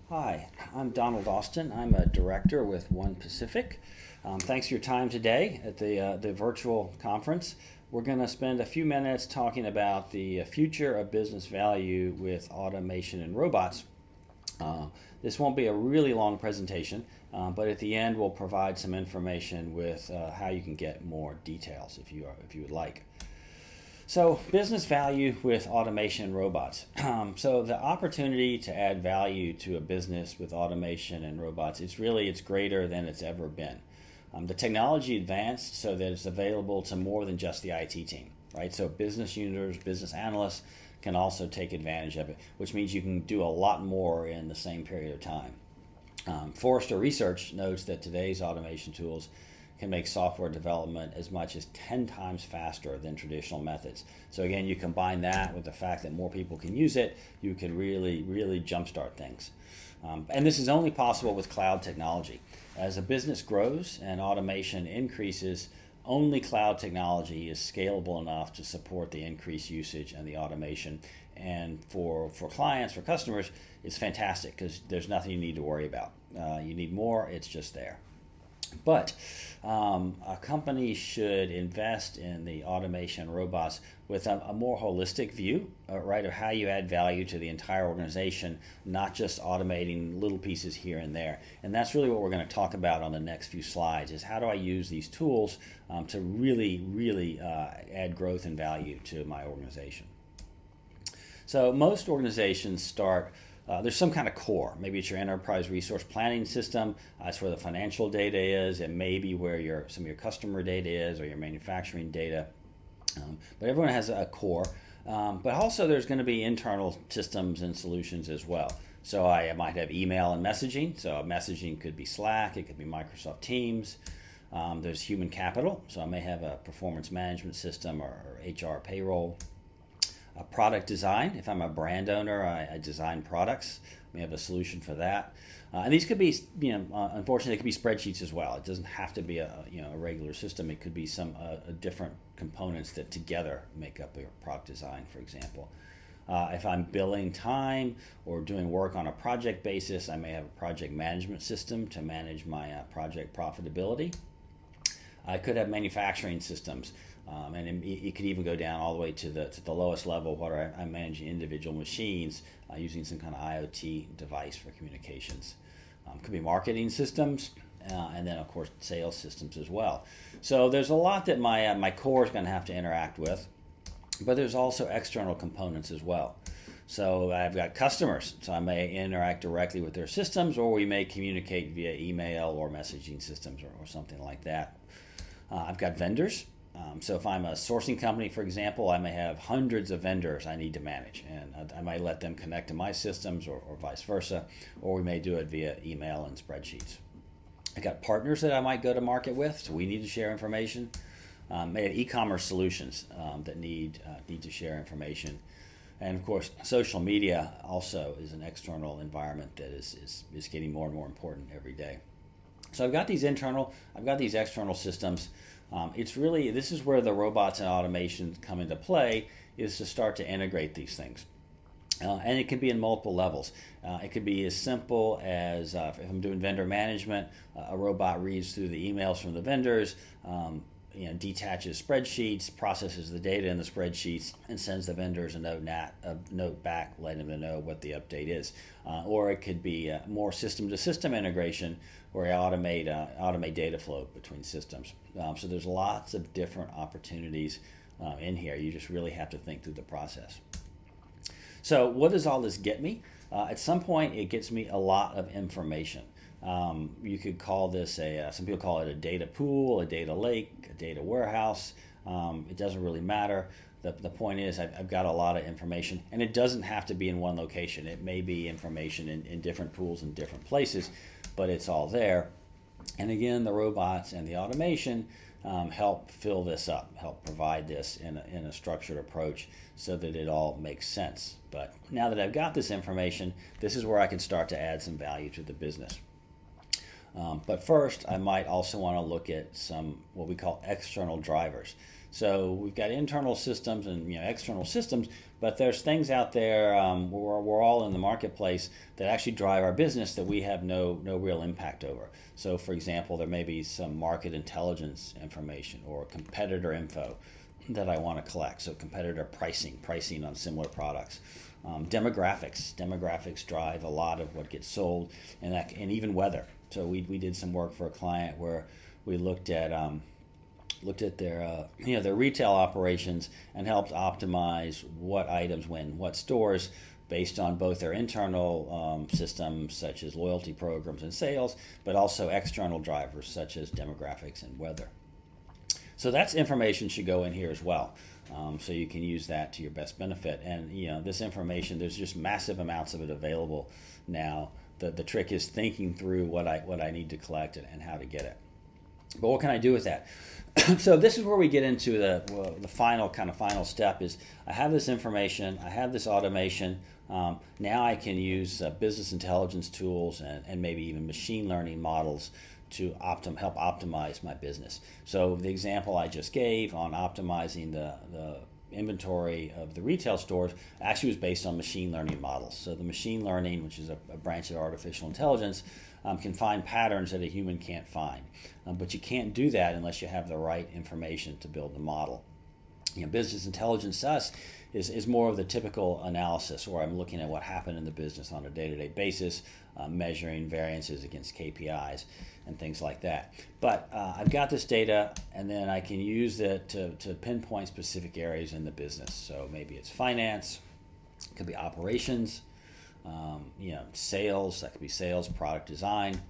Hi, I'm Donald Austin. I'm a director with OnePacific. Thanks for your time today at the virtual conference. We're going to spend a few minutes talking about the future of business value with automation and robots. Uh, this won't be a really long presentation, but at the end we'll provide some information with how you can get more details if you would like. So, business value with automation and robots. So, the opportunity to add value to a business with automation and robots it's greater than it's ever been. The technology advanced so that it's available to more than just the IT team, right? So, business users, business analysts can also take advantage of it, which means you can do a lot more in the same period of time. Forrester Research notes that today's automation tools can make software development as much as 10 times faster than traditional methods. So again, you combine that with the fact that more people can use it, you can really jumpstart things. And this is only possible with cloud technology. As a business grows and automation increases, only cloud technology is scalable enough to support the increased usage and the automation. And for clients, for customers, it's fantastic because there's nothing you need to worry about. You need more, it's just there. But a company should invest in the automation robots with a more holistic view, right, of how you add value to the entire organization, not just automating little pieces here and there. And that's really what we're going to talk about on the next few slides, is how do I use these tools to really add growth and value to my organization. So most organizations start there's some kind of core. Maybe it's your enterprise resource planning system. That's where the financial data is. It may be where some of your customer data is or your manufacturing data. But everyone has a core. But also there's going to be internal systems and solutions as well. So I might have email and messaging. So messaging could be Slack. It could be Microsoft Teams. There's human capital. So I may have a performance management system or HR payroll. Product design. If I'm a brand owner, I design products. We have a solution for that. And these could be, unfortunately, it could be spreadsheets as well. It doesn't have to be a regular system. It could be some different components that together make up a product design, for example. If I'm billing time or doing work on a project basis, I may have a project management system to manage my project profitability. I could have manufacturing systems. And it could even go down all the way to the lowest level where I'm managing individual machines using some kind of IoT device for communications. Could be marketing systems, and then of course sales systems as well. So there's a lot that my core is going to have to interact with, but there's also external components as well. So I've got customers, so I may interact directly with their systems, or we may communicate via email or messaging systems or something like that. I've got vendors. So if I'm a sourcing company, for example, I may have hundreds of vendors I need to manage, and I might let them connect to my systems or vice versa, or we may do it via email and spreadsheets. I got partners that I might go to market with, so we need to share information. May have e-commerce solutions that need to share information. And of course, social media also is an external environment that is getting more and more important every day. So I've got these external systems. This is where the robots and automation come into play, is to start to integrate these things. And it can be in multiple levels. It could be as simple as if I'm doing vendor management, a robot reads through the emails from the vendors, detaches spreadsheets, processes the data in the spreadsheets, and sends the vendors a note back, letting them know what the update is. Or it could be more system-to-system integration, where I automate data flow between systems. So there's lots of different opportunities in here. You just really have to think through the process. So what does all this get me? At some point, it gets me a lot of information. You could call this some people call it a data pool, a data lake, a data warehouse. It doesn't really matter. The point is I've got a lot of information, and it doesn't have to be in one location. It may be information in different pools in different places, but it's all there. And again, the robots and the automation help fill this up, help provide this in a structured approach so that it all makes sense. But now that I've got this information, this is where I can start to add some value to the business. But first, I might also want to look at some what we call external drivers. So we've got internal systems and external systems, but there's things out there where we're all in the marketplace that actually drive our business that we have no real impact over. So for example, there may be some market intelligence information or competitor info that I want to collect. So competitor pricing on similar products. Demographics drive a lot of what gets sold, and even weather. So we did some work for a client where we looked at their retail operations and helped optimize what items win what stores based on both their internal systems such as loyalty programs and sales, but also external drivers such as demographics and weather. So that's information should go in here as well. So you can use that to your best benefit. And this information, there's just massive amounts of it available now. The trick is thinking through what I need to collect and how to get it. But what can I do with that? So this is where we get into the final step is I have this information, I have this automation. Now I can use business intelligence tools and maybe even machine learning models to help optimize my business. So the example I just gave on optimizing the inventory of the retail stores actually was based on machine learning models. So the machine learning, which is a branch of artificial intelligence, can find patterns that a human can't find. But you can't do that unless you have the right information to build the model. Business intelligence to us is more of the typical analysis where I'm looking at what happened in the business on a day-to-day basis, measuring variances against KPIs and things like that. But I've got this data, and then I can use it to pinpoint specific areas in the business. So maybe it's finance, it could be operations, sales, that could be sales, product design,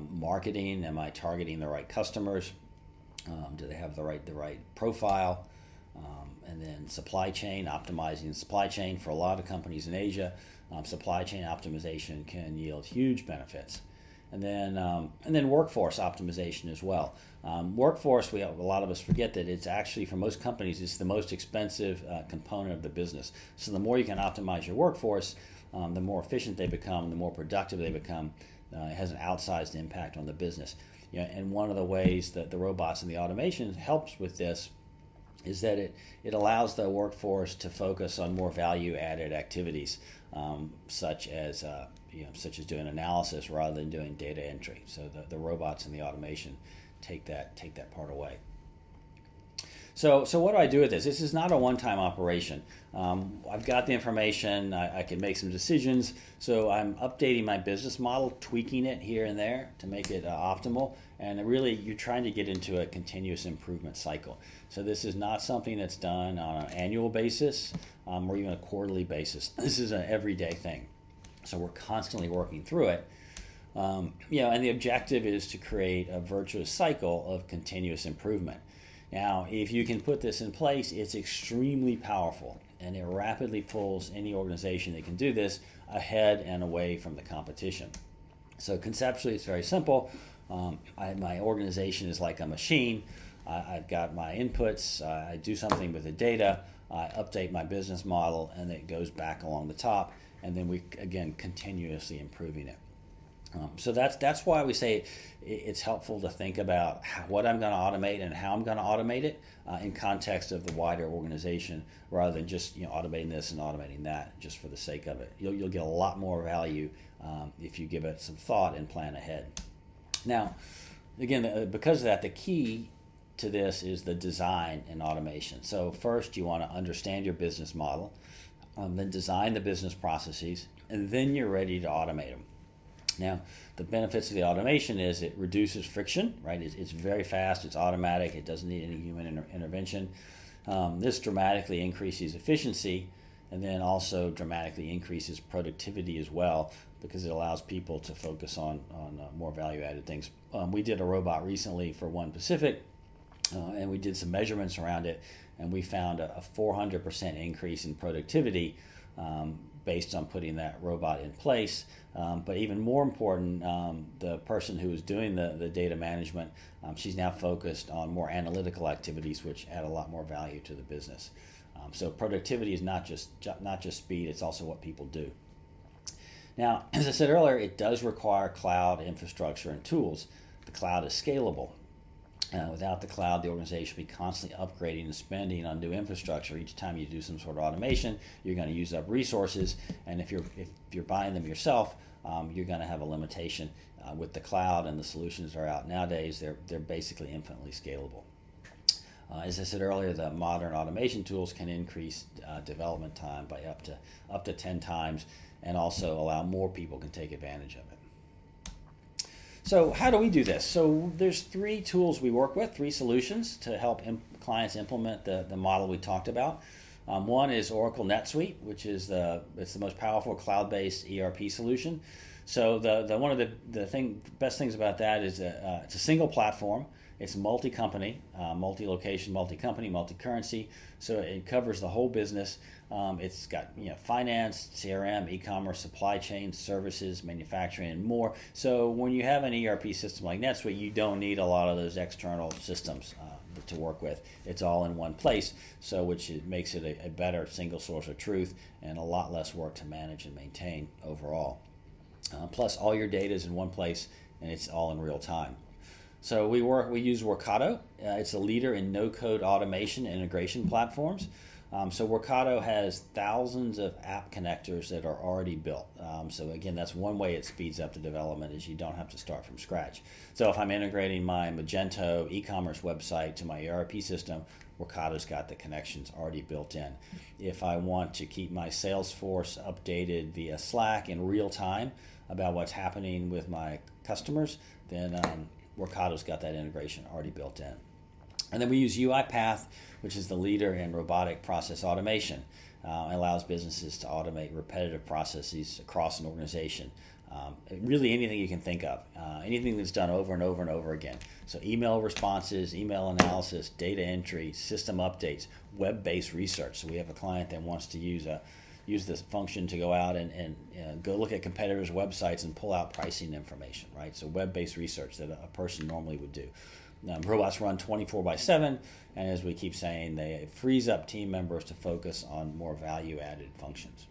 marketing, am I targeting the right customers? Do they have the right profile? And then supply chain, optimizing the supply chain. For a lot of companies in Asia, supply chain optimization can yield huge benefits. And then workforce optimization as well. Workforce, a lot of us forget that it's actually, for most companies, it's the most expensive component of the business. So the more you can optimize your workforce, the more efficient they become, the more productive they become. It has an outsized impact on the business. And one of the ways that the robots and the automation helps with this is that it allows the workforce to focus on more value-added activities, such as doing analysis rather than doing data entry. So the robots and the automation take that part away. So what do I do with this? This is not a one-time operation. I've got the information. I can make some decisions. So I'm updating my business model, tweaking it here and there to make it optimal. And really, you're trying to get into a continuous improvement cycle. So this is not something that's done on an annual basis or even a quarterly basis. This is an everyday thing. So we're constantly working through it. And the objective is to create a virtuous cycle of continuous improvement. Now, if you can put this in place, it's extremely powerful, and it rapidly pulls any organization that can do this ahead and away from the competition. So conceptually, it's very simple. My organization is like a machine. I've got my inputs. I do something with the data. I update my business model, and it goes back along the top, and then we, again, continuously improving it. So that's why we say it's helpful to think about what I'm going to automate and how I'm going to automate it in context of the wider organization, rather than just automating this and automating that just for the sake of it. You'll get a lot more value if you give it some thought and plan ahead. Now, again, because of that, the key to this is the design and automation. So first, you want to understand your business model, then design the business processes, and then you're ready to automate them. Now, the benefits of the automation is it reduces friction, right? It's very fast, it's automatic, it doesn't need any human intervention. This dramatically increases efficiency, and then also dramatically increases productivity as well, because it allows people to focus on more value-added things. We did a robot recently for OnePacific, and we did some measurements around it, and we found a 400% increase in productivity based on putting that robot in place. But even more important, the person who was doing the data management, she's now focused on more analytical activities, which add a lot more value to the business. So productivity is not just speed; it's also what people do. Now, as I said earlier, it does require cloud infrastructure and tools. The cloud is scalable. Without the cloud, the organization will be constantly upgrading and spending on new infrastructure. Each time you do some sort of automation, you're going to use up resources, and if you're buying them yourself, you're going to have a limitation. With the cloud and the solutions that are out nowadays, they're basically infinitely scalable. As I said earlier, the modern automation tools can increase development time by up to 10 times, and also allow more people can take advantage of it. So how do we do this? So there's 3 tools we work with, 3 solutions to help clients implement the model we talked about. One is Oracle NetSuite, which is it's the most powerful cloud-based ERP solution. So one of the best things about that is it's a single platform. It's multi-company, multi-location, multi-company, multi-currency. So it covers the whole business. It's got finance, CRM, e-commerce, supply chain, services, manufacturing, and more. So when you have an ERP system like NetSuite, you don't need a lot of those external systems to work with. It's all in one place, so which makes it a better single source of truth and a lot less work to manage and maintain overall. Plus, all your data is in one place, and it's all in real time. So we use Workato. It's a leader in no-code automation and integration platforms. So Workato has thousands of app connectors that are already built. So again, that's one way it speeds up the development, is you don't have to start from scratch. So if I'm integrating my Magento e-commerce website to my ERP system, Workato's got the connections already built in. If I want to keep my Salesforce updated via Slack in real time about what's happening with my customers, then Workato's got that integration already built in. And then we use UiPath, which is the leader in robotic process automation. It allows businesses to automate repetitive processes across an organization. Really anything you can think of, anything that's done over and over and over again. So email responses, email analysis, data entry, system updates, web-based research. So we have a client that wants to use this function to go out and go look at competitors' websites and pull out pricing information, right? So web-based research that a person normally would do. Robots run 24/7, and as we keep saying, they frees up team members to focus on more value-added functions.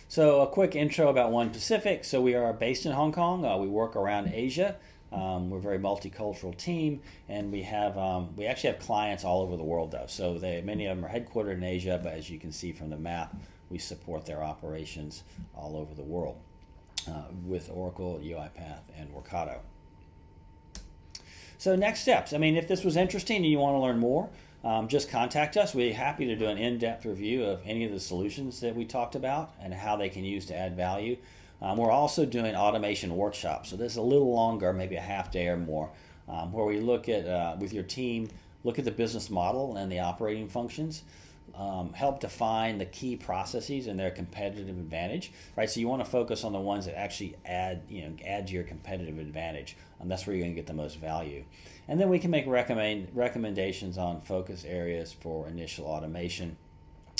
So a quick intro about OnePacific. So we are based in Hong Kong. We work around Asia. We're a very multicultural team, and we actually have clients all over the world, though. So many of them are headquartered in Asia, but as you can see from the map, we support their operations all over the world with Oracle, UiPath, and Workato. So next steps. I mean, if this was interesting and you want to learn more, just contact us. We're happy to do an in-depth review of any of the solutions that we talked about and how they can use to add value. We're also doing automation workshops. So this is a little longer, maybe a half day or more, where we look at, with your team, look at the business model and the operating functions, help define the key processes and their competitive advantage, right? So you want to focus on the ones that actually add to your competitive advantage. That's where you're going to get the most value. And then we can make recommendations on focus areas for initial automation.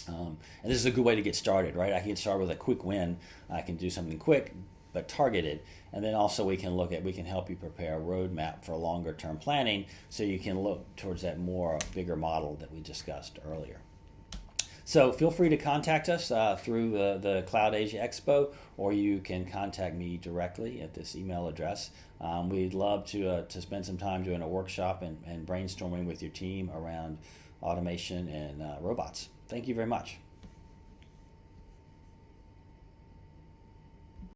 And this is a good way to get started, right? I can get started with a quick win. I can do something quick but targeted. And then also we can help you prepare a roadmap for longer term planning, so you can look towards that bigger model that we discussed earlier. So feel free to contact us through the Cloud Asia Expo, or you can contact me directly at this email address. We'd love to spend some time doing a workshop and brainstorming with your team around automation and robots. Thank you very much.